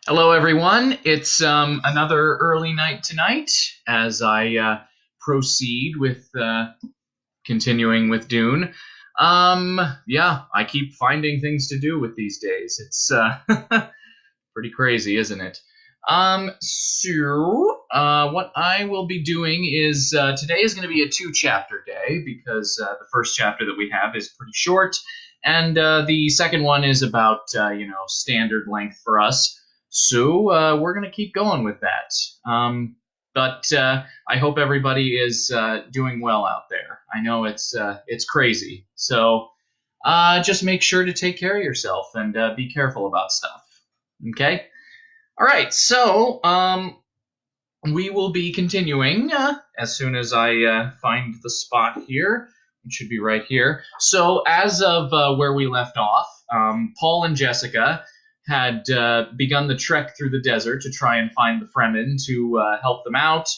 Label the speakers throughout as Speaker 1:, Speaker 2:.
Speaker 1: Hello, everyone. It's another early night tonight as I proceed with continuing with Dune. Yeah, I keep finding things to do with these days. It's pretty crazy, isn't it? What I will be doing is today is going to be a two-chapter day because the first chapter that we have is pretty short, and the second one is about standard length for us. So we're going to keep going with that. But I hope everybody is doing well out there. I know it's crazy, so just make sure to take care of yourself and be careful about stuff. Okay. All right, so we will be continuing as soon as I find the spot here. It should be right here. So, as of where we left off, Paul and Jessica had begun the trek through the desert to try and find the Fremen to help them out.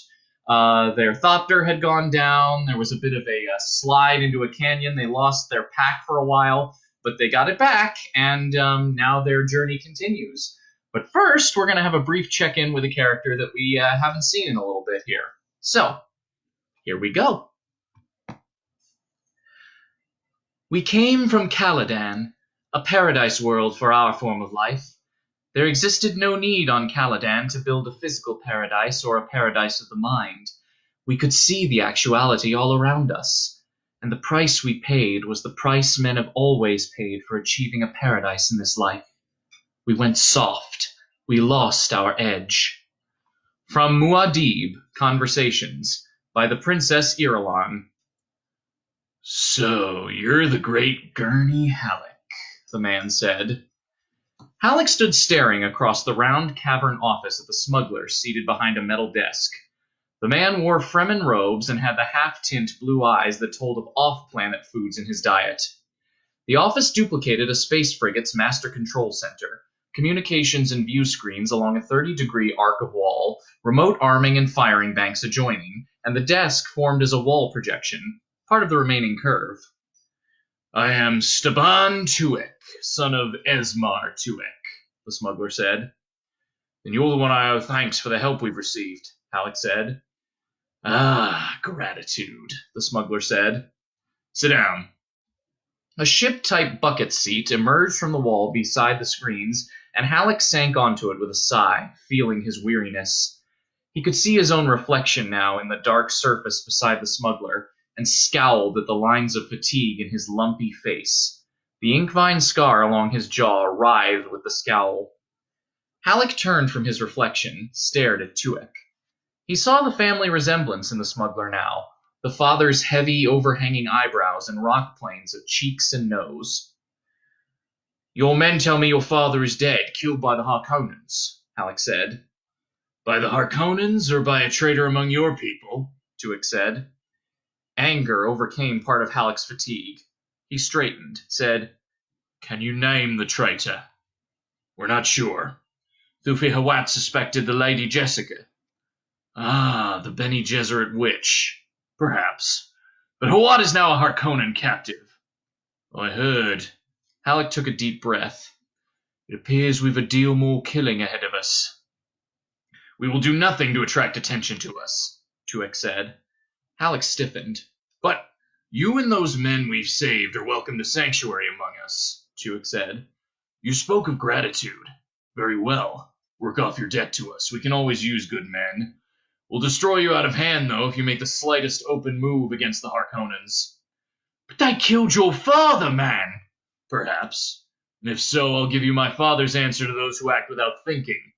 Speaker 1: Their thopter had gone down. There was a bit of a slide into a canyon. They lost their pack for a while, but they got it back, and now their journey continues. But first, we're going to have a brief check-in with a character that we haven't seen in a little bit here. So, here we go. We came from Caladan, a paradise world for our form of life. There existed no need on Caladan to build a physical paradise or a paradise of the mind. We could see the actuality all around us, and the price we paid was the price men have always paid for achieving a paradise in this life. We went soft. We lost our edge. From Muad'Dib, Conversations, by the Princess Irulan. So, you're the great Gurney Halleck, the man said. Halleck stood staring across the round cavern office at the smuggler seated behind a metal desk. The man wore Fremen robes and had the half-tint blue eyes that told of off-planet foods in his diet. The office duplicated a space frigate's master control center, communications and view screens along a 30-degree arc of wall, remote arming and firing banks adjoining, and the desk formed as a wall projection, part of the remaining curve. I am Staban Tuek, son of Esmar Tuek, the smuggler said. Then you're the one I owe thanks for the help we've received, Halleck said. Ah, gratitude, the smuggler said. Sit down. A ship-type bucket seat emerged from the wall beside the screens, and Halleck sank onto it with a sigh, feeling his weariness. He could see his own reflection now in the dark surface beside the smuggler, and scowled at the lines of fatigue in his lumpy face. The ink-vine scar along his jaw writhed with the scowl. Halleck turned from his reflection, stared at Tuek. He saw the family resemblance in the smuggler now, the father's heavy, overhanging eyebrows and rock plains of cheeks and nose. Your men tell me your father is dead, killed by the Harkonnens, Halleck said. By the Harkonnens, or by a traitor among your people? Tuek said. Anger overcame part of Halleck's fatigue. He straightened, said, Can you name the traitor? We're not sure. Thufi Hawat suspected the Lady Jessica. Ah, the Bene Gesserit witch. Perhaps. But Hawat is now a Harkonnen captive. I heard. Halleck took a deep breath. It appears we've a deal more killing ahead of us. We will do nothing to attract attention to us, Tuek said. Halleck stiffened. But you and those men we've saved are welcome to sanctuary among us, Tuek said. You spoke of gratitude. Very well. Work off your debt to us. We can always use good men. We'll destroy you out of hand, though, if you make the slightest open move against the Harkonnens. But they killed your father, man! Perhaps. And if so, I'll give you my father's answer to those who act without thinking.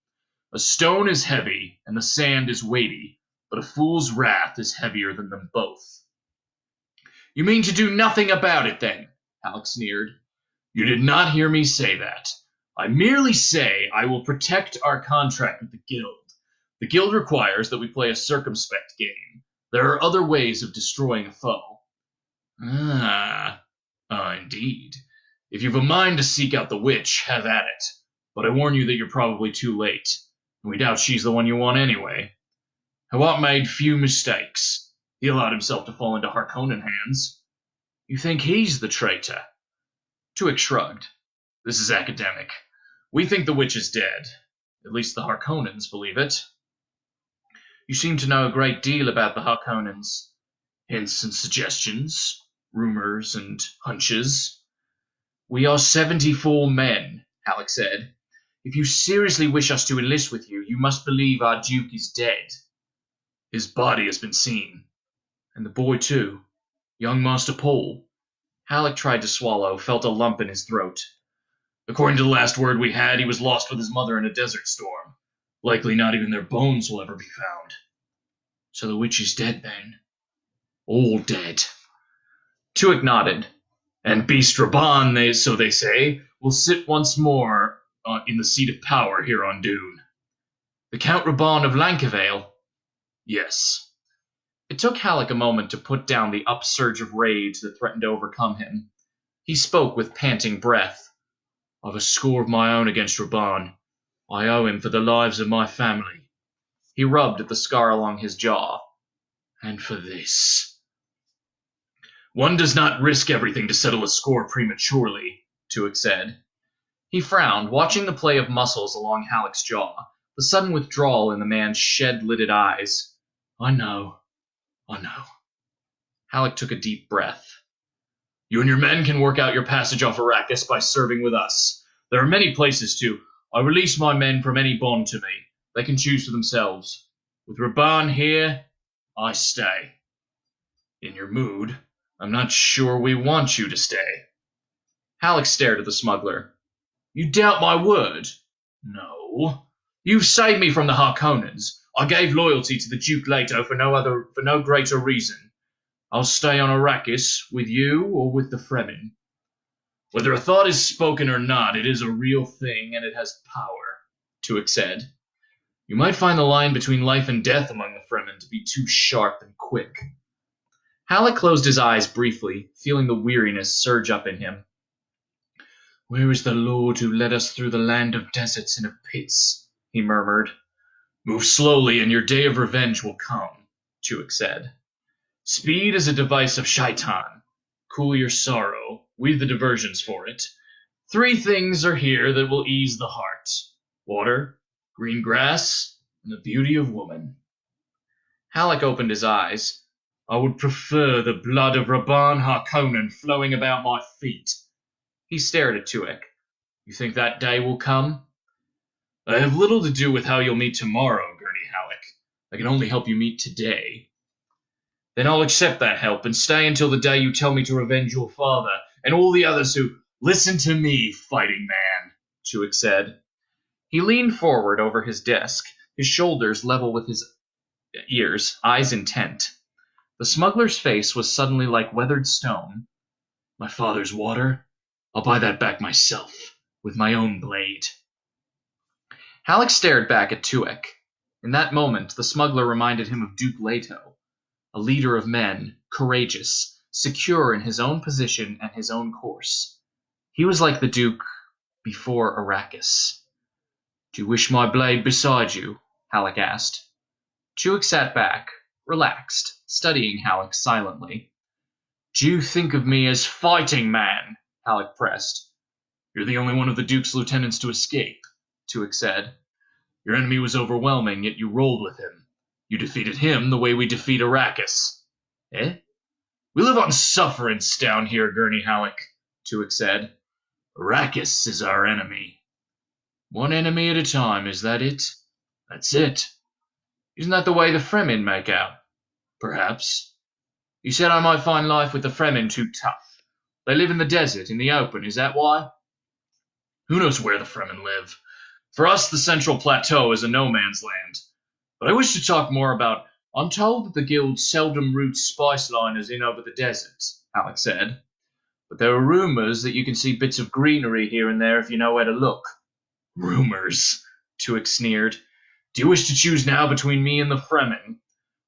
Speaker 1: A stone is heavy, and the sand is weighty, but a fool's wrath is heavier than them both. You mean to do nothing about it, then? Halleck sneered. You did not hear me say that. I merely say I will protect our contract with the Guild. The Guild requires that we play a circumspect game. There are other ways of destroying a foe. Indeed. If you've a mind to seek out the witch, have at it. But I warn you that you're probably too late. And we doubt she's the one you want anyway. Hawat made few mistakes. He allowed himself to fall into Harkonnen hands. You think he's the traitor? Tuek shrugged. This is academic. We think the witch is dead. At least the Harkonnens believe it. You seem to know a great deal about the Harkonnens. Hints and suggestions, rumors and hunches. We are 74 men, Halleck said. If you seriously wish us to enlist with you, you must believe our Duke is dead. His body has been seen. And the boy, too. Young Master Paul. Halleck tried to swallow, felt a lump in his throat. According to the last word we had, he was lost with his mother in a desert storm. Likely not even their bones will ever be found. So the witch is dead, then? All dead. Tuick nodded. And Beast Raban, so they say, will sit once more in the seat of power here on Dune. The Count Raban of Lankavale? Yes. It took Halleck a moment to put down the upsurge of rage that threatened to overcome him. He spoke with panting breath. I've a score of my own against Raban. I owe him for the lives of my family. He rubbed at the scar along his jaw. And for this. One does not risk everything to settle a score prematurely, Tuick said. He frowned, watching the play of muscles along Halleck's jaw, the sudden withdrawal in the man's shed-lidded eyes. I know. Halleck took a deep breath. You and your men can work out your passage off Arrakis by serving with us. There are many places to. I release my men from any bond to me. They can choose for themselves. With Raban here, I stay. In your mood, I'm not sure we want you to stay. Halleck stared at the smuggler. You doubt my word? No. You've saved me from the Harkonnens. I gave loyalty to the Duke Leto for no greater reason. I'll stay on Arrakis with you or with the Fremen. Whether a thought is spoken or not, it is a real thing and it has power, Tuick said. You might find the line between life and death among the Fremen to be too sharp and quick. Halleck closed his eyes briefly, feeling the weariness surge up in him. Where is the Lord who led us through the land of deserts and of pits? He murmured. Move slowly and your day of revenge will come, Tuick said. Speed is a device of Shaitan. Cool your sorrow. We've the diversions for it. 3 things are here that will ease the heart. Water, green grass, and the beauty of woman. Halleck opened his eyes. I would prefer the blood of Raban Harkonnen flowing about my feet. He stared at Tuick. You think that day will come? I have little to do with how you'll meet tomorrow, Gurney Halleck. I can only help you meet today. Then I'll accept that help and stay until the day you tell me to revenge your father and all the others who... Listen to me, fighting man, Tuick said. He leaned forward over his desk, his shoulders level with his ears, eyes intent. The smuggler's face was suddenly like weathered stone. My father's water? I'll buy that back myself, with my own blade. Halleck stared back at Tuick. In that moment, the smuggler reminded him of Duke Leto, a leader of men, courageous, secure in his own position and his own course. He was like the Duke before Arrakis. Do you wish my blade beside you? Halleck asked. Tuick sat back, relaxed, studying Halleck silently. Do you think of me as fighting man? Halleck pressed. You're the only one of the Duke's lieutenants to escape, Tuick said. Your enemy was overwhelming, yet you rolled with him. You defeated him the way we defeat Arrakis. Eh? We live on sufferance down here, Gurney Halleck, Tuick said. Arrakis is our enemy. One enemy at a time, is that it? That's it. Isn't that the way the Fremen make out? Perhaps. You said I might find life with the Fremen too tough. They live in the desert, in the open, is that why? Who knows where the Fremen live? For us, the Central Plateau is a no-man's land. But I wish to talk more about... I'm told that the guild seldom routes spice liners in over the desert, Halleck said. But there are rumors that you can see bits of greenery here and there if you know where to look. Rumors, Tuick sneered. Do you wish to choose now between me and the Fremen?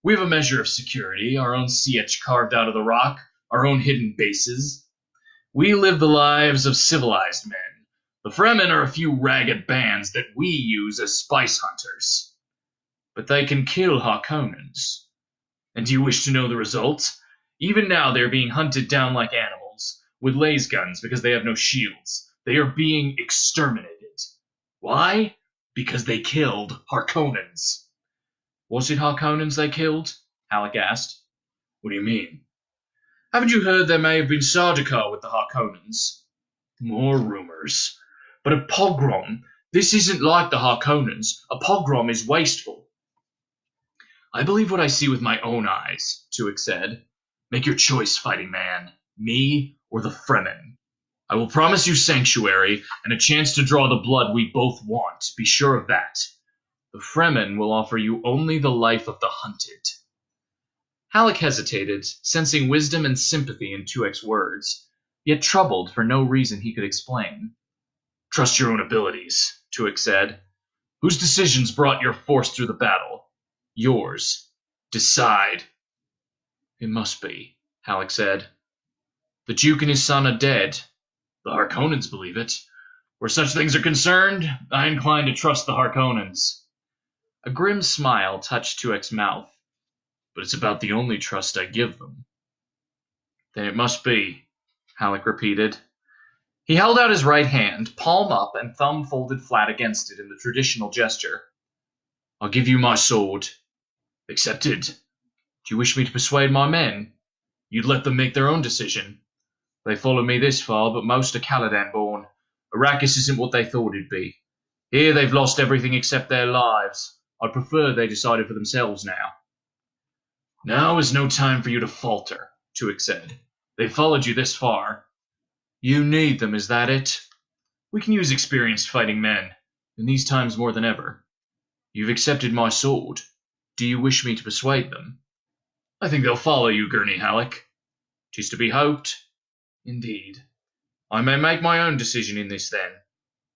Speaker 1: We have a measure of security, our own sietch carved out of the rock, our own hidden bases. We live the lives of civilized men. The Fremen are a few ragged bands that we use as spice hunters. But they can kill Harkonnens. And do you wish to know the result? Even now they are being hunted down like animals, with laser guns because they have no shields. They are being exterminated. Why? Because they killed Harkonnens. Was it Harkonnens they killed? Halleck asked. What do you mean? Haven't you heard there may have been Sardaukar with the Harkonnens? More rumors. But a pogrom, this isn't like the Harkonnens. A pogrom is wasteful. I believe what I see with my own eyes, Tuick said. Make your choice, fighting man. Me or the Fremen. I will promise you sanctuary and a chance to draw the blood we both want. Be sure of that. The Fremen will offer you only the life of the hunted. Halleck hesitated, sensing wisdom and sympathy in Tuick's words, yet troubled for no reason he could explain. Trust your own abilities, Tuick said. Whose decisions brought your force through the battle? Yours. Decide. It must be, Halleck said. The Duke and his son are dead. The Harkonnens believe it. Where such things are concerned, I incline to trust the Harkonnens. A grim smile touched Tuick's mouth. But it's about the only trust I give them. Then it must be, Halleck repeated. He held out his right hand, palm up and thumb folded flat against it in the traditional gesture. I'll give you my sword. Accepted. Do you wish me to persuade my men? You'd let them make their own decision. They followed me this far, but most are Caladan born. Arrakis isn't what they thought it'd be. Here they've lost everything except their lives. I'd prefer they decided for themselves now. Now is no time for you to falter, Tuick said. They followed you this far. You need them, is that it? We can use experienced fighting men, in these times more than ever. You've accepted my sword. Do you wish me to persuade them? I think they'll follow you, Gurney Halleck. 'Tis to be hoped. Indeed. I may make my own decision in this, then.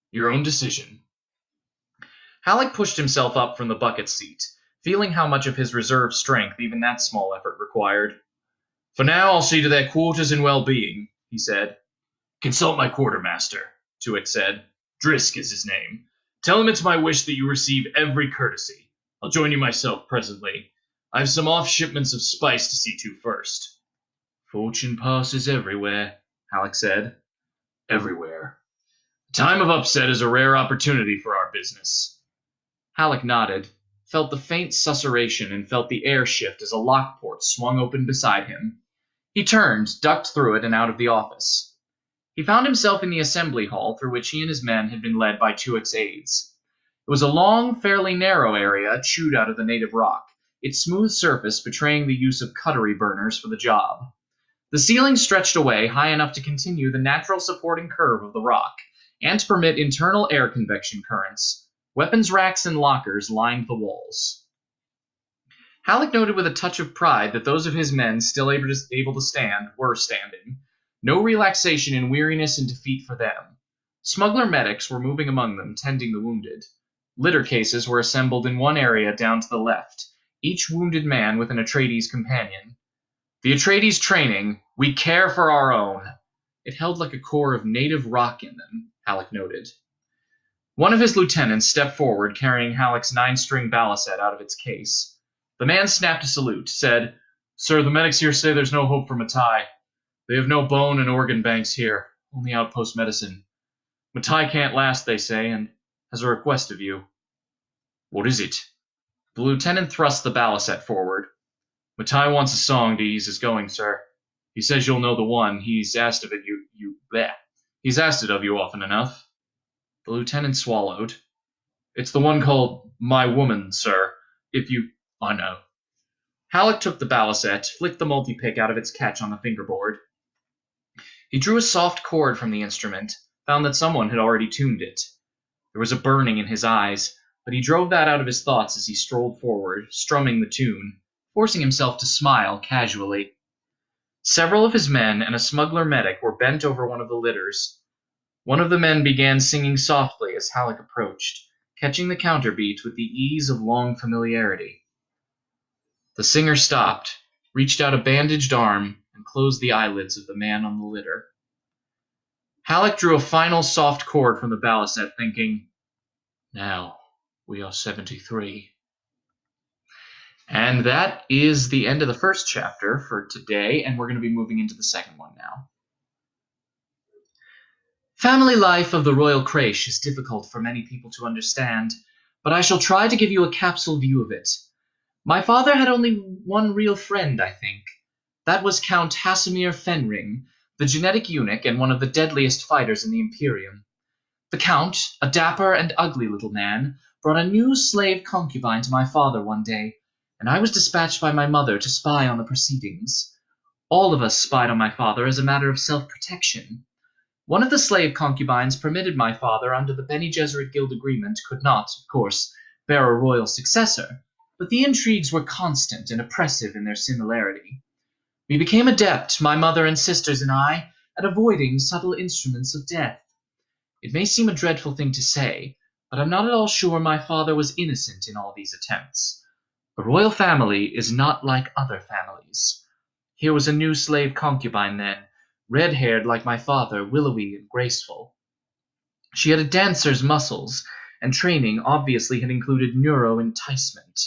Speaker 1: Your own decision. Halleck pushed himself up from the bucket seat, feeling how much of his reserve strength even that small effort required. For now, I'll see to their quarters and well-being, he said. Consult my quartermaster, Tuick said. Drisk is his name. Tell him it's my wish that you receive every courtesy. I'll join you myself presently. I have some off-shipments of spice to see to first. Fortune passes everywhere, Halleck said. Everywhere. A time of upset is a rare opportunity for our business. Halleck nodded, felt the faint susurration, and felt the air shift as a lockport swung open beside him. He turned, ducked through it, and out of the office. He found himself in the assembly hall through which he and his men had been led by Tuick's aides. It was a long, fairly narrow area chewed out of the native rock, its smooth surface betraying the use of cuttery burners for the job. The ceiling stretched away high enough to continue the natural supporting curve of the rock, and to permit internal air convection currents. Weapons racks and lockers lined the walls. Halleck noted with a touch of pride that those of his men still able to stand were standing. No relaxation in weariness and defeat for them. Smuggler medics were moving among them, tending the wounded. Litter cases were assembled in one area down to the left, each wounded man with an Atreides companion. The Atreides training, we care for our own. It held like a core of native rock in them, Halleck noted. One of his lieutenants stepped forward, carrying Halleck's 9-string balisette out of its case. The man snapped a salute, said, Sir, the medics here say there's no hope for Matai. They have no bone and organ banks here, only outpost medicine. Matai can't last, they say, and has a request of you. What is it? The lieutenant thrust the balisette forward. Matai wants a song to ease his going, sir. He says you'll know the one. He's asked of it He's asked it of you often enough. The lieutenant swallowed. It's the one called My Woman, sir. I know. Halleck took the balisette, flicked the multi-pick out of its catch on the fingerboard. He drew a soft chord from the instrument, found that someone had already tuned it. There was a burning in his eyes, but he drove that out of his thoughts as he strolled forward, strumming the tune, forcing himself to smile casually. Several of his men and a smuggler medic were bent over one of the litters. One of the men began singing softly as Halleck approached, catching the counterbeat with the ease of long familiarity. The singer stopped, reached out a bandaged arm, and closed the eyelids of the man on the litter. Halleck drew a final soft chord from the balisette, thinking, Now we are 73. And that is the end of the first chapter for today, and we're going to be moving into the second one now. Family life of the royal crèche is difficult for many people to understand, but I shall try to give you a capsule view of it. My father had only one real friend, I think. That was Count Hasimir Fenring, the genetic eunuch and one of the deadliest fighters in the Imperium. The Count, a dapper and ugly little man, brought a new slave concubine to my father one day, and I was dispatched by my mother to spy on the proceedings. All of us spied on my father as a matter of self-protection. One of the slave concubines permitted my father under the Bene Gesserit Guild agreement could not, of course, bear a royal successor, but the intrigues were constant and oppressive in their similarity. We became adept, my mother and sisters and I, at avoiding subtle instruments of death. It may seem a dreadful thing to say, but I'm not at all sure my father was innocent in all these attempts. The royal family is not like other families. Here was a new slave concubine then, red-haired like my father, willowy and graceful. She had a dancer's muscles, and training obviously had included neuro-enticement.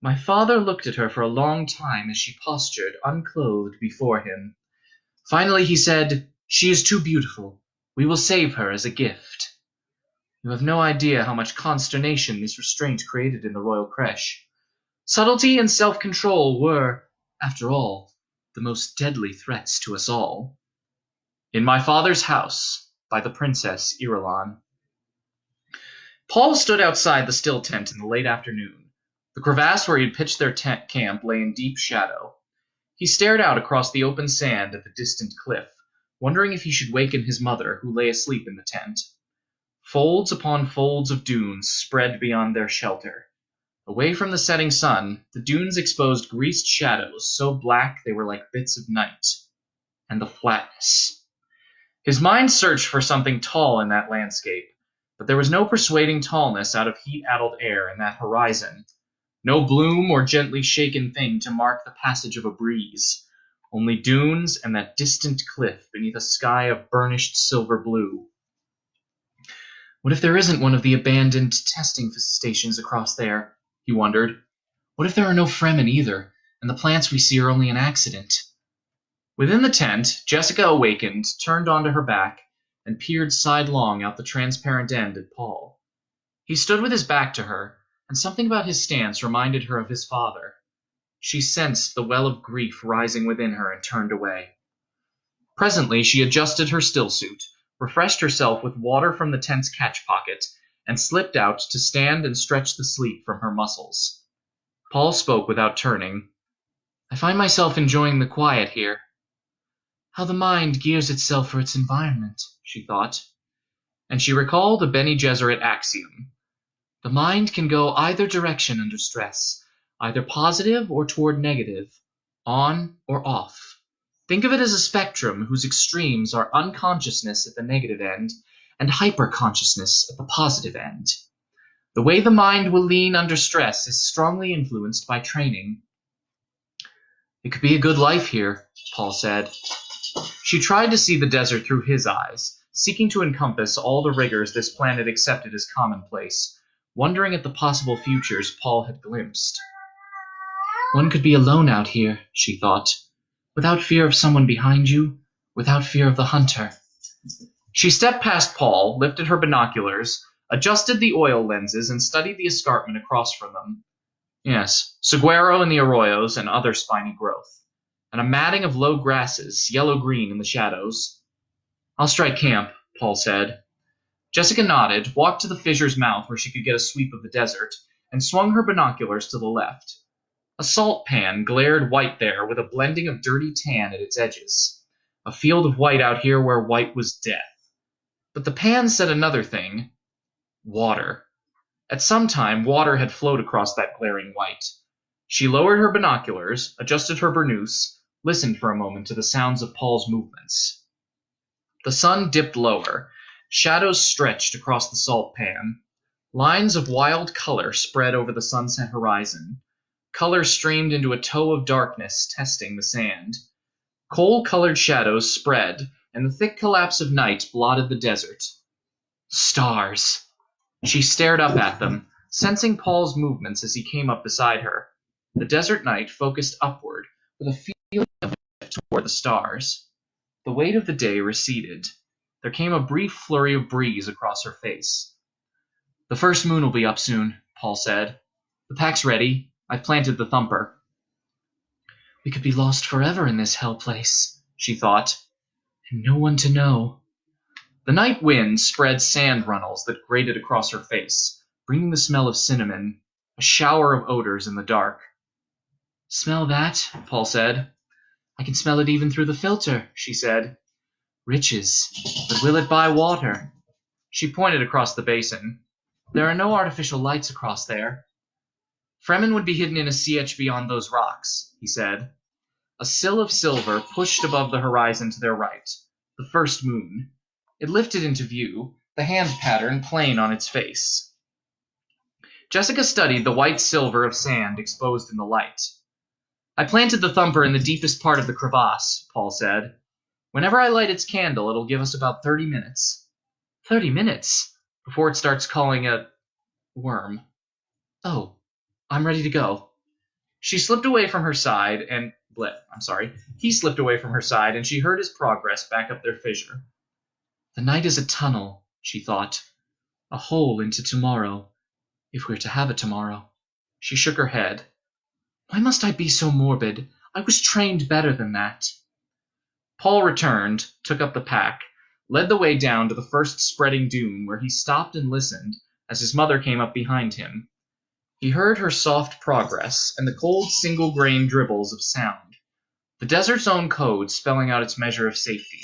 Speaker 1: My father looked at her for a long time as she postured, unclothed, before him. Finally he said, "She is too beautiful. We will save her as a gift." You have no idea how much consternation this restraint created in the royal crèche. Subtlety and self-control were, after all, the most deadly threats to us all. In My Father's House, by the Princess Irulan. Paul stood outside the still tent in the late afternoon. The crevasse where he had pitched their tent camp lay in deep shadow. He stared out across the open sand at the distant cliff, wondering if he should waken his mother, who lay asleep in the tent. Folds upon folds of dunes spread beyond their shelter. Away from the setting sun, the dunes exposed greased shadows so black they were like bits of night. And the flatness. His mind searched for something tall in that landscape, but there was no persuading tallness out of heat-addled air in that horizon. No bloom or gently shaken thing to mark the passage of a breeze. Only dunes and that distant cliff beneath a sky of burnished silver blue. What if there isn't one of the abandoned testing stations across there? He wondered. What if there are no Fremen either, and the plants we see are only an accident? Within the tent, Jessica awakened, turned onto her back, and peered sidelong out the transparent end at Paul. He stood with his back to her, and something about his stance reminded her of his father. She sensed the well of grief rising within her and turned away. Presently she adjusted her stillsuit, refreshed herself with water from the tent's catch pocket, and slipped out to stand and stretch the sleep from her muscles. Paul spoke without turning. "I find myself enjoying the quiet here." How the mind gears itself for its environment, she thought. And she recalled a Bene Gesserit axiom. The mind can go either direction under stress, either positive or toward negative, on or off. Think of it as a spectrum whose extremes are unconsciousness at the negative end and hyperconsciousness at the positive end. The way the mind will lean under stress is strongly influenced by training. "It could be a good life here," Paul said. She tried to see the desert through his eyes, seeking to encompass all the rigors this planet accepted as commonplace, wondering at the possible futures Paul had glimpsed. One could be alone out here, she thought, without fear of someone behind you, without fear of the hunter. She stepped past Paul, lifted her binoculars, adjusted the oil lenses, and studied the escarpment across from them. Yes, saguaro in the arroyos and other spiny growth, and a matting of low grasses, yellow-green in the shadows. "I'll strike camp," Paul said. Jessica nodded, walked to the fissure's mouth where she could get a sweep of the desert, and swung her binoculars to the left. A salt pan glared white there, with a blending of dirty tan at its edges. A field of white out here where white was death. But the pan said another thing. Water. At some time, water had flowed across that glaring white. She lowered her binoculars, adjusted her burnous, listened for a moment to the sounds of Paul's movements. The sun dipped lower. Shadows stretched across the salt pan. Lines of wild color spread over the sunset horizon. Color streamed into a toe of darkness, testing the sand. Coal-colored shadows spread, and the thick collapse of night blotted the desert. Stars. She stared up at them, sensing Paul's movements as he came up beside her. The desert night focused upward, with a feeling of it toward the stars. The weight of the day receded. There came a brief flurry of breeze across her face. "The first moon will be up soon," Paul said. "The pack's ready. I've planted the thumper." "We could be lost forever in this hell place," she thought, "and no one to know." The night wind spread sand runnels that grated across her face, bringing the smell of cinnamon, a shower of odors in the dark. "Smell that?" Paul said. "I can smell it even through the filter," she said. "Riches, but will it buy water?" She pointed across the basin. "There are no artificial lights across there." "Fremen would be hidden in a sietch beyond those rocks," he said. A sill of silver pushed above the horizon to their right, the first moon. It lifted into view, the hand pattern plain on its face. Jessica studied the white silver of sand exposed in the light. "I planted the thumper in the deepest part of the crevasse," Paul said. "Whenever I light its candle, it'll give us about 30 minutes. 30 minutes? Before it starts calling a worm. Oh, I'm ready to go." She slipped away from her side and he slipped away from her side and she heard his progress back up their fissure. The night is a tunnel, she thought. A hole into tomorrow, if we're to have a tomorrow. She shook her head. Why must I be so morbid? I was trained better than that. Paul returned, took up the pack, led the way down to the first spreading dune where he stopped and listened as his mother came up behind him. He heard her soft progress and the cold single-grain dribbles of sound, the desert's own code spelling out its measure of safety.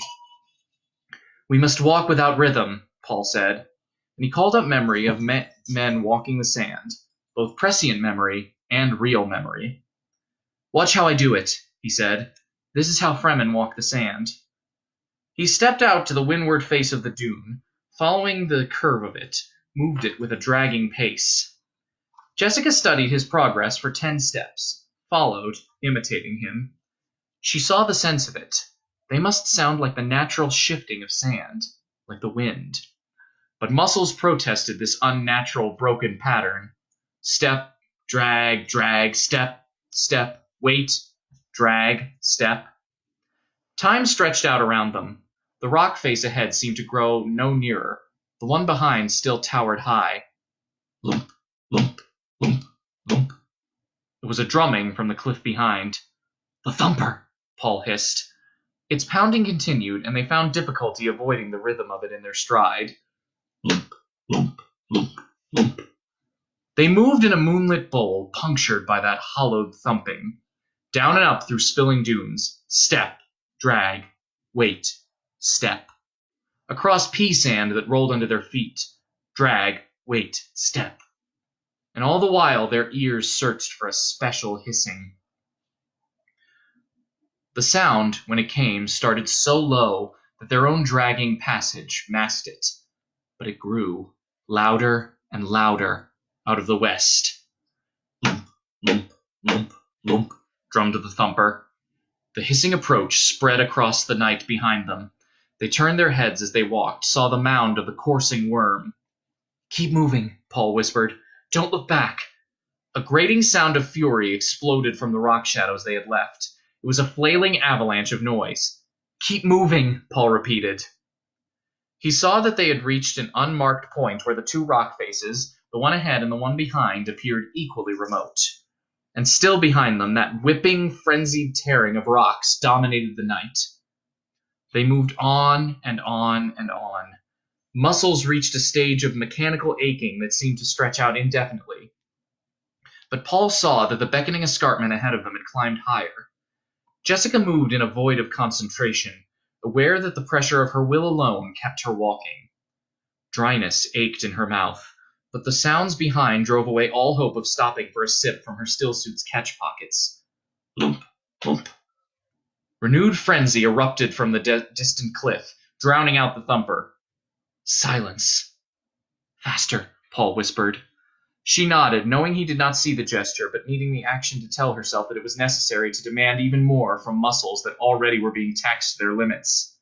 Speaker 1: We must walk without rhythm, Paul said, and he called up memory of men walking the sand, both prescient memory and real memory. Watch how I do it, he said. This is how Fremen walk the sand. He stepped out to the windward face of the dune, following the curve of it, moved it with a dragging pace. Jessica studied his progress for 10 steps, followed, imitating him. She saw the sense of it. They must sound like the natural shifting of sand, like the wind. But muscles protested this unnatural, broken pattern. Step, drag, drag, step, step, wait, drag, step. Time stretched out around them. The rock face ahead seemed to grow no nearer. The one behind still towered high. Lump, lump, lump, lump. It was a drumming from the cliff behind. The thumper, Paul hissed. Its pounding continued, and they found difficulty avoiding the rhythm of it in their stride. Lump, lump, lump, lump. They moved in a moonlit bowl, punctured by that hollowed thumping. Down and up through spilling dunes. Step, drag, wait, step. Across pea sand that rolled under their feet. Drag, wait, step. And all the while their ears searched for a special hissing. The sound, when it came, started so low that their own dragging passage masked it. But it grew, louder and louder, out of the west. Lump, lump, lump, lump, drummed the thumper. The hissing approach spread across the night behind them. They turned their heads as they walked, saw the mound of the coursing worm. Keep moving, Paul whispered. Don't look back. A grating sound of fury exploded from the rock shadows they had left. It was a flailing avalanche of noise. Keep moving, Paul repeated. He saw that they had reached an unmarked point where the two rock faces, the one ahead and the one behind, appeared equally remote. And still behind them, that whipping, frenzied tearing of rocks dominated the night. They moved on and on and on. Muscles reached a stage of mechanical aching that seemed to stretch out indefinitely. But Paul saw that the beckoning escarpment ahead of them had climbed higher. Jessica moved in a void of concentration, aware that the pressure of her will alone kept her walking. Dryness ached in her mouth, but the sounds behind drove away all hope of stopping for a sip from her stillsuit's catch pockets. Lump, lump. Renewed frenzy erupted from the distant cliff, drowning out the thumper. Silence. Faster, Paul whispered. She nodded, knowing he did not see the gesture, but needing the action to tell herself that it was necessary to demand even more from muscles that already were being taxed to their limits.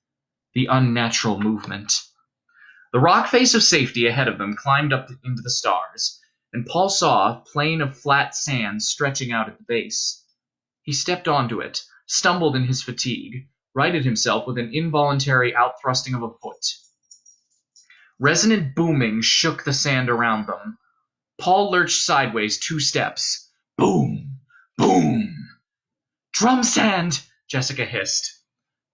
Speaker 1: The unnatural movement. The rock face of safety ahead of them climbed up into the stars, and Paul saw a plain of flat sand stretching out at the base. He stepped onto it, stumbled in his fatigue, righted himself with an involuntary outthrusting of a foot. Resonant booming shook the sand around them. Paul lurched sideways 2 steps. Boom! Boom! Drum sand! Jessica hissed.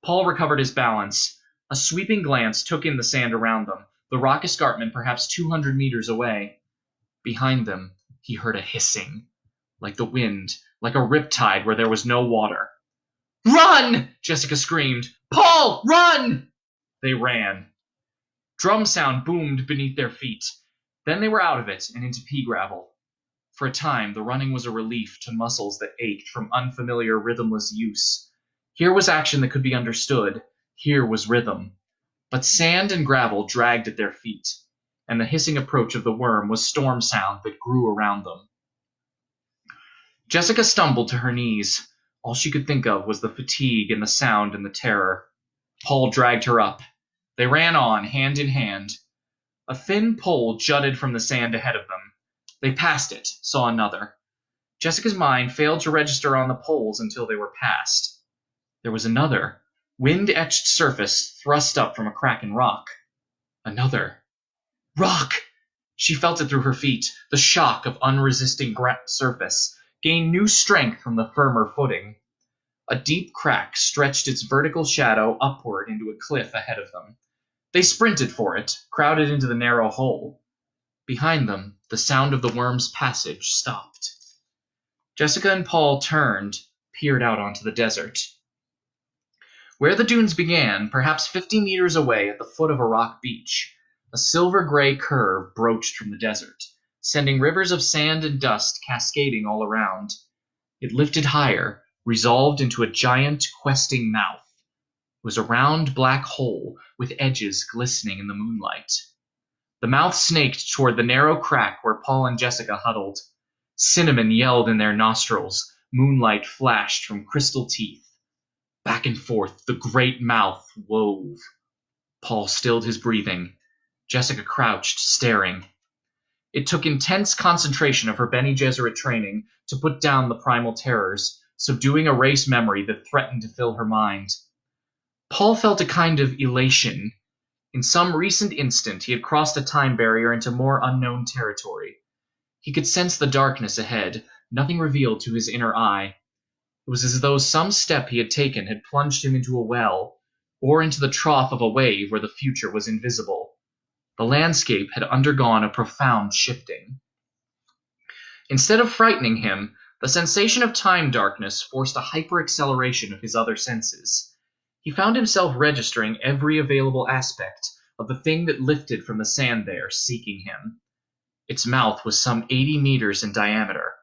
Speaker 1: Paul recovered his balance. A sweeping glance took in the sand around them, the rock escarpment perhaps 200 meters away. Behind them, he heard a hissing, like the wind, like a riptide where there was no water. Run! Jessica screamed. Paul, run! They ran. Drum sound boomed beneath their feet. Then they were out of it and into pea gravel. For a time, the running was a relief to muscles that ached from unfamiliar rhythmless use. Here was action that could be understood. Here was rhythm. But sand and gravel dragged at their feet, and the hissing approach of the worm was storm sound that grew around them. Jessica stumbled to her knees. All she could think of was the fatigue and the sound and the terror. Paul dragged her up. They ran on, hand in hand. A thin pole jutted from the sand ahead of them. They passed it, saw another. Jessica's mind failed to register on the poles until they were past. There was another, wind-etched surface thrust up from a crack in rock. Another. Rock! She felt it through her feet, the shock of unresisting surface, gained new strength from the firmer footing. A deep crack stretched its vertical shadow upward into a cliff ahead of them. They sprinted for it, crowded into the narrow hole. Behind them, the sound of the worm's passage stopped. Jessica and Paul turned, peered out onto the desert. Where the dunes began, perhaps 50 meters away at the foot of a rock beach, a silver-gray curve broached from the desert, sending rivers of sand and dust cascading all around. It lifted higher, resolved into a giant, questing mouth. It was a round black hole with edges glistening in the moonlight. The mouth snaked toward the narrow crack where Paul and Jessica huddled. Cinnamon yelled in their nostrils. Moonlight flashed from crystal teeth. Back and forth, the great mouth wove. Paul stilled his breathing. Jessica crouched, staring. It took intense concentration of her Bene Gesserit training to put down the primal terrors, subduing a race memory that threatened to fill her mind. Paul felt a kind of elation. In some recent instant, he had crossed a time barrier into more unknown territory. He could sense the darkness ahead, nothing revealed to his inner eye. It was as though some step he had taken had plunged him into a well, or into the trough of a wave where the future was invisible. The landscape had undergone a profound shifting. Instead of frightening him, the sensation of time darkness forced a hyper-acceleration of his other senses. He found himself registering every available aspect of the thing that lifted from the sand there, seeking him. Its mouth was some 80 meters in diameter.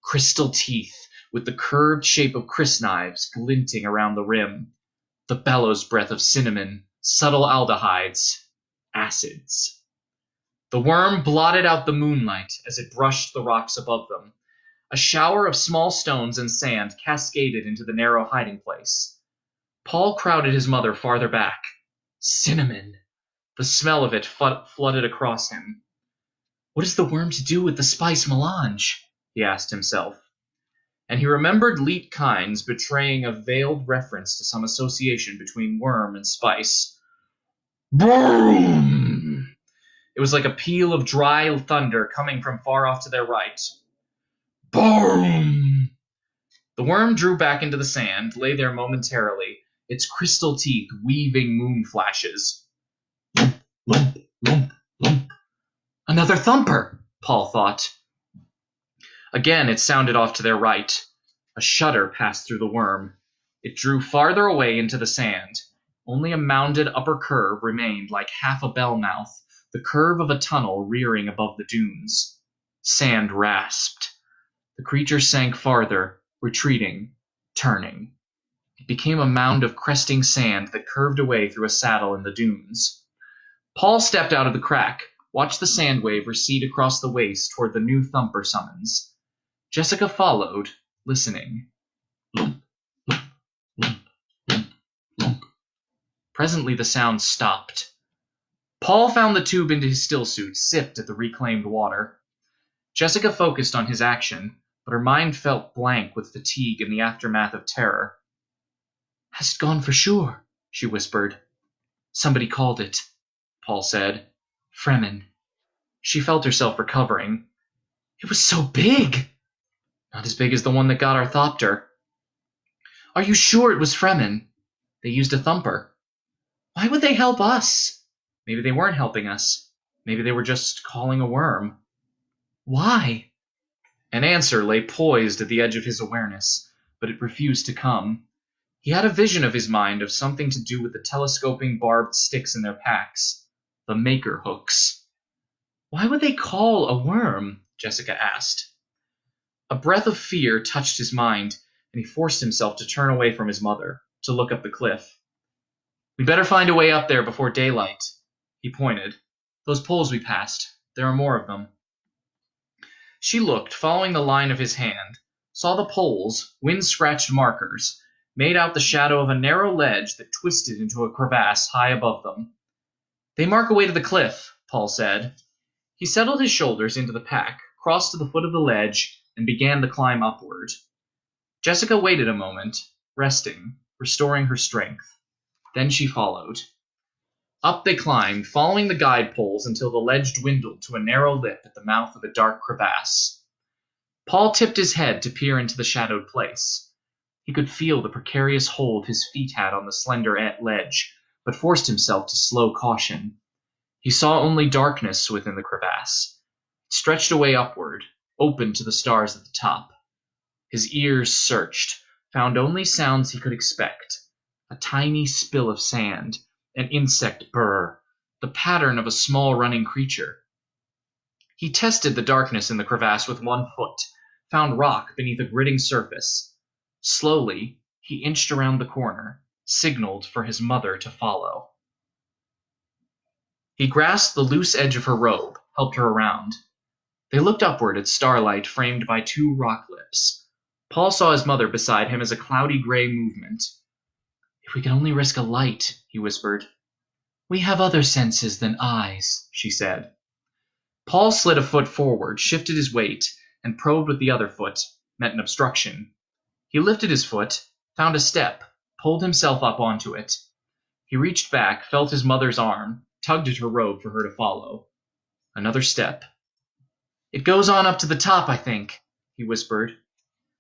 Speaker 1: Crystal teeth, with the curved shape of crysknives glinting around the rim. The bellows breath of cinnamon, subtle aldehydes, acids. The worm blotted out the moonlight as it brushed the rocks above them. A shower of small stones and sand cascaded into the narrow hiding place. Paul crowded his mother farther back. Cinnamon. The smell of it flooded across him. What is the worm to do with the spice melange? He asked himself. And he remembered Leet Kynes betraying a veiled reference to some association between worm and spice. Boom! It was like a peal of dry thunder coming from far off to their right. Boom! The worm drew back into the sand, lay there momentarily, its crystal teeth weaving moon flashes. Lump, lump, lump, lump. Another thumper, Paul thought. Again it sounded off to their right. A shudder passed through the worm. It drew farther away into the sand. Only a mounded upper curve remained like half a bell mouth, the curve of a tunnel rearing above the dunes. Sand rasped. The creature sank farther, retreating, turning. It became a mound of cresting sand that curved away through a saddle in the dunes. Paul stepped out of the crack, watched the sand wave recede across the waste toward the new thumper summons. Jessica followed, listening. Lump, lump, lump, lump, lump. Presently the sound stopped. Paul found the tube into his stillsuit, sipped at the reclaimed water. Jessica focused on his action, but her mind felt blank with fatigue and the aftermath of terror. Has it gone for sure? She whispered. Somebody called it, Paul said. Fremen. She felt herself recovering. It was so big! Not as big as the one that got our thopter. Are you sure it was Fremen? They used a thumper. Why would they help us? Maybe they weren't helping us. Maybe they were just calling a worm. Why? An answer lay poised at the edge of his awareness, but it refused to come. He had a vision of his mind of something to do with the telescoping barbed sticks in their packs. The maker hooks. Why would they call a worm? Jessica asked. A breath of fear touched his mind, and he forced himself to turn away from his mother, to look up the cliff. We'd better find a way up there before daylight. He pointed. Those poles we passed. There are more of them. She looked, following the line of his hand, saw the poles, wind-scratched markers, made out the shadow of a narrow ledge that twisted into a crevasse high above them. They mark a way to the cliff, Paul said. He settled his shoulders into the pack, crossed to the foot of the ledge, and began the climb upward. Jessica waited a moment, resting, restoring her strength. Then she followed. Up they climbed, following the guide poles until the ledge dwindled to a narrow lip at the mouth of a dark crevasse. Paul tipped his head to peer into the shadowed place. He could feel the precarious hold his feet had on the slender ledge, but forced himself to slow caution. He saw only darkness within the crevasse. It stretched away upward, open to the stars at the top. His ears searched, found only sounds he could expect. A tiny spill of sand, an insect burr, the pattern of a small running creature. He tested the darkness in the crevasse with one foot, found rock beneath a gritting surface. Slowly, he inched around the corner, signaled for his mother to follow. He grasped the loose edge of her robe, helped her around. They looked upward at starlight framed by two rock lips. Paul saw his mother beside him as a cloudy gray movement. If we could only risk a light, he whispered. We have other senses than eyes, she said. Paul slid a foot forward, shifted his weight, and probed with the other foot, met an obstruction. He lifted his foot, found a step, pulled himself up onto it. He reached back, felt his mother's arm, tugged at her robe for her to follow. Another step. It goes on up to the top, I think, he whispered.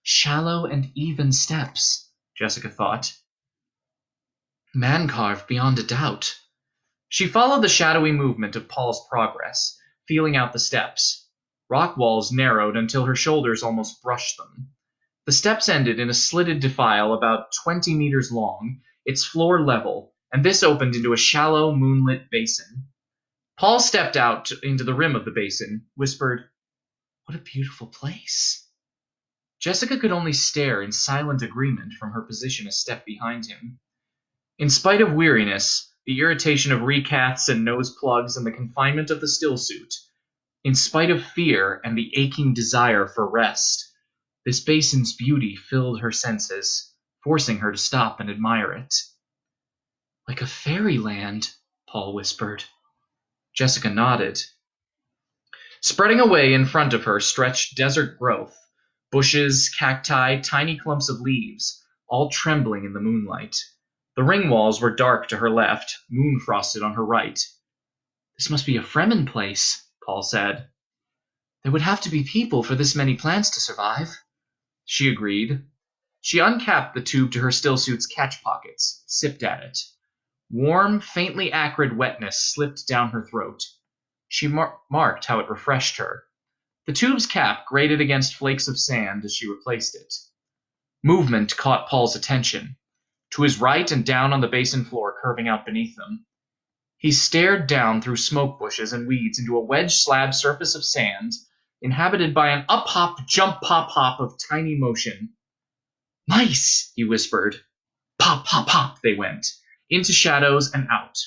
Speaker 1: Shallow and even steps, Jessica thought. Man-carved beyond a doubt. She followed the shadowy movement of Paul's progress, feeling out the steps. Rock walls narrowed until her shoulders almost brushed them. The steps ended in a slitted defile about 20 meters long, its floor level, and this opened into a shallow, moonlit basin. Paul stepped out into the rim of the basin, whispered, What a beautiful place. Jessica could only stare in silent agreement from her position a step behind him. In spite of weariness, the irritation of recats and nose plugs and the confinement of the stillsuit, in spite of fear and the aching desire for rest, this basin's beauty filled her senses, forcing her to stop and admire it. Like a fairyland, Paul whispered. Jessica nodded. Spreading away in front of her stretched desert growth, bushes, cacti, tiny clumps of leaves, all trembling in the moonlight. The ring walls were dark to her left, moon-frosted on her right. This must be a Fremen place, Paul said. There would have to be people for this many plants to survive. She agreed. She uncapped the tube to her stillsuit's catch pockets, sipped at it. Warm, faintly acrid wetness slipped down her throat. She marked how it refreshed her. The tube's cap grated against flakes of sand as she replaced it. Movement caught Paul's attention. To his right and down on the basin floor curving out beneath them. He stared down through smoke bushes and weeds into a wedge-slab surface of sand, inhabited by an up-hop, jump-pop-hop of tiny motion. Mice, he whispered. Pop, pop, pop, they went, into shadows and out.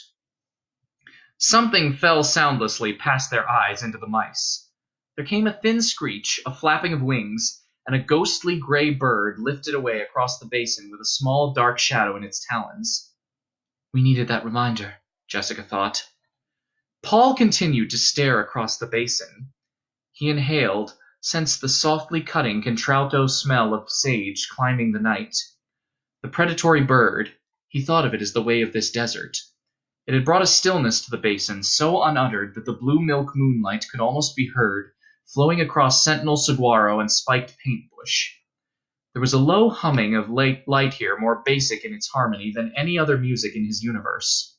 Speaker 1: Something fell soundlessly past their eyes into the mice. There came a thin screech, a flapping of wings, and a ghostly gray bird lifted away across the basin with a small dark shadow in its talons. We needed that reminder, Jessica thought. Paul continued to stare across the basin. He inhaled, sensed the softly cutting contralto smell of sage climbing the night. The predatory bird, he thought of it as the way of this desert. It had brought a stillness to the basin so unuttered that the blue milk moonlight could almost be heard, flowing across sentinel saguaro and spiked paint bush. There was a low humming of light here, more basic in its harmony than any other music in his universe.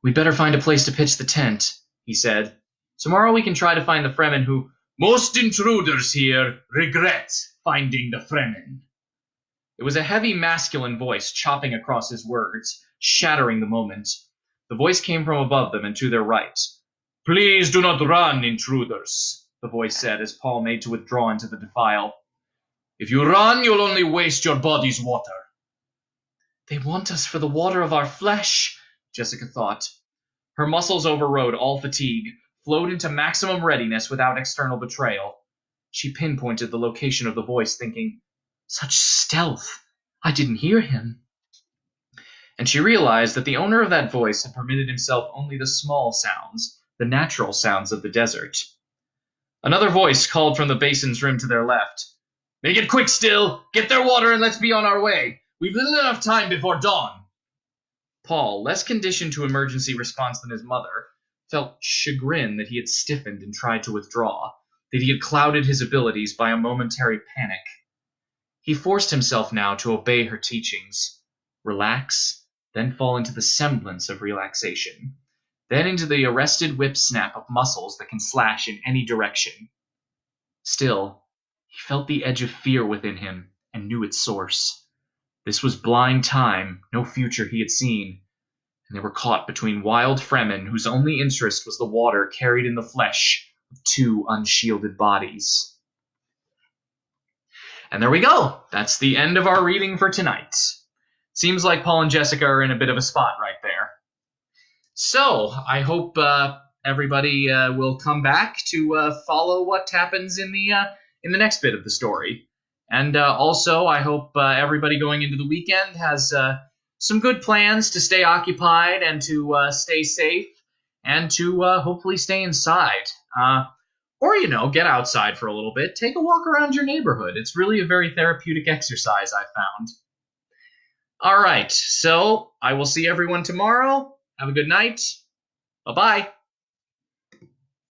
Speaker 1: "We'd better find a place to pitch the tent," he said. "Tomorrow we can try to find the Fremen who—" "Most intruders here regret finding the Fremen." It was a heavy masculine voice chopping across his words, shattering the moment. The voice came from above them and to their right. "Please do not run, intruders," the voice said as Paul made to withdraw into the defile. "If you run, you'll only waste your body's water." "They want us for the water of our flesh," Jessica thought. Her muscles overrode all fatigue, flowed into maximum readiness without external betrayal. She pinpointed the location of the voice, thinking, "Such stealth! I didn't hear him." And she realized that the owner of that voice had permitted himself only the small sounds, the natural sounds of the desert. Another voice called from the basin's rim to their left. "Make it quick still! Get their water and let's be on our way! We've little enough time before dawn!" Paul, less conditioned to emergency response than his mother, felt chagrin that he had stiffened and tried to withdraw, that he had clouded his abilities by a momentary panic. He forced himself now to obey her teachings. Relax, then fall into the semblance of relaxation, then into the arrested whip snap of muscles that can slash in any direction. Still, he felt the edge of fear within him and knew its source. This was blind time, no future he had seen, and they were caught between wild Fremen whose only interest was the water carried in the flesh of two unshielded bodies. And there we go. That's the end of our reading for tonight. Seems like Paul and Jessica are in a bit of a spot right there. So, I hope everybody will come back to follow what happens in the next bit of the story. And also, I hope everybody going into the weekend has some good plans to stay occupied and to stay safe and to hopefully stay inside. Or, get outside for a little bit. Take a walk around your neighborhood. It's really a very therapeutic exercise, I found. All right, so I will see everyone tomorrow. Have a good night. Bye-bye.